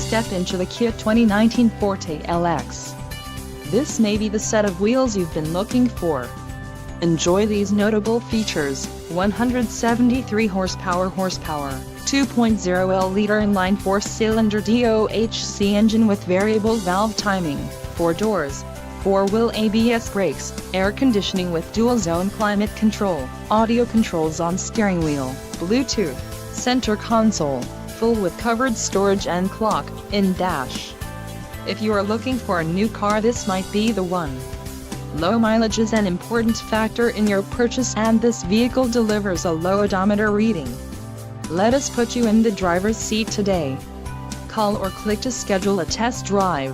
step into the Kia 2019 Forte LX. This may be the set of wheels you've been looking for. Enjoy these notable features: 173 horsepower, 2.0L inline 4-cylinder DOHC engine with variable valve timing, 4 doors, 4-wheel ABS brakes, air conditioning with dual-zone climate control, audio controls on steering wheel, Bluetooth, center console, full with covered storage and clock in dash. If you are looking for a new car, this might be the one. Low mileage is an important factor in your purchase, and this vehicle delivers a low odometer reading. Let us put you in the driver's seat today. Call or click to schedule a test drive.